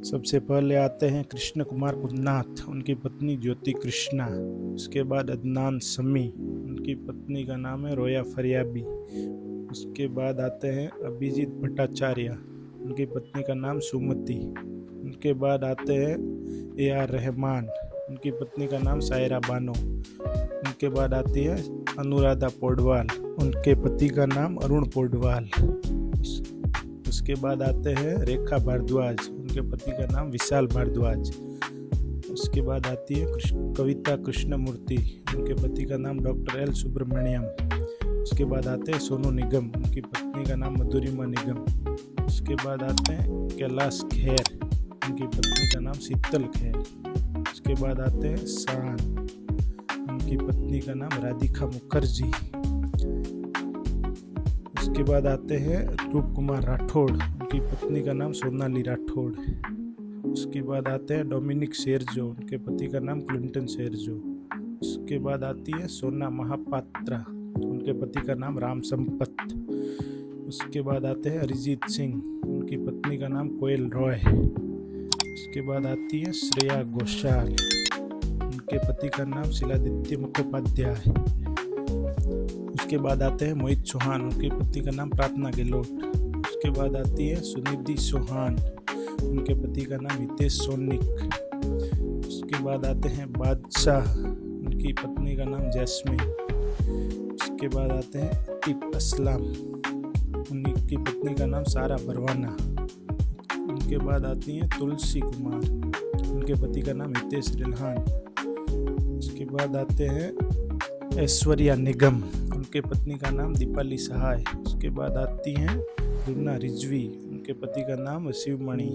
सबसे पहले आते हैं कृष्ण कुमार उन्नाथ, उनकी पत्नी ज्योति कृष्णा। उसके बाद अदनान समी, उनकी पत्नी का नाम है रोया फरियाबी। उसके बाद आते हैं अभिजीत भट्टाचार्य, उनकी पत्नी का नाम सुमति। उनके बाद आते हैं AR रहमान, उनकी पत्नी का नाम सायरा बानो। उनके बाद आती है अनुराधा पौडवाल, उनके पति का नाम अरुण पौडवाल। उसके बाद आते हैं रेखा भारद्वाज, उनके पति का नाम विशाल भारद्वाज। उसके बाद आती है कविता कृष्णमूर्ति, उनके पति का नाम डॉक्टर L सुब्रमण्यम। उसके बाद आते हैं सोनू निगम, उनकी पत्नी का नाम मधुरिमा निगम। उसके बाद आते हैं कैलाश खेर, उनकी पत्नी का नाम शीतल खेर। उसके बाद आते हैं शान, उनकी पत्नी का नाम राधिका मुखर्जी। उसके बाद आते हैं रूप कुमार राठौड़, उनकी पत्नी का नाम सोनाली राठौड़। उसके बाद आते हैं डोमिनिक शेरजो, उनके पति का नाम क्लिंटन शेरजो। उसके बाद आती है सोना महापात्रा, उनके पति का नाम राम संपत। उसके बाद आते हैं अरिजीत सिंह, उनकी पत्नी का नाम कोयल रॉय। उसके बाद आती है श्रेया घोषाल, उनके पति का नाम शिलादित्य मुखोपाध्याय। उसके बाद आते हैं मोहित चौहान, उनके पति का नाम प्रार्थना गहलोत। उसके बाद आती है सुनिधि चौहान, उनके पति का नाम हितेश सोनिक। उसके बाद आते हैं बादशाह, उनकी पत्नी का नाम जैस्मिन। उसके बाद आते हैं अतीफ असलम, उनकी पत्नी का नाम सारा परवाना। उनके बाद आती हैं तुलसी कुमार, उनके पति का नाम हितेश रिल्हान। उसके बाद आते हैं ऐश्वर्या निगम, उनके पत्नी का नाम दीपाली सहाय। उसके बाद आती हैं रुना रिजवी, उनके पति का नाम शिवमणि।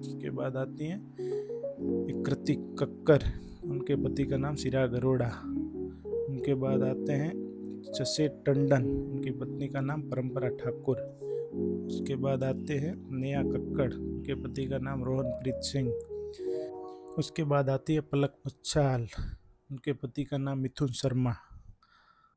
उसके बाद आती हैं कृतिक कक्कर, उनके पति का नाम चिराग अरोड़ा। उनके बाद आते हैं जसे टंडन, उनकी पत्नी का नाम परंपरा ठाकुर। उसके बाद आते हैं नेहा कक्कड़, उनके पति का नाम रोहनप्रीत सिंह। उसके बाद आती है पलक मुच्छाल, उनके पति का नाम मिथुन शर्मा।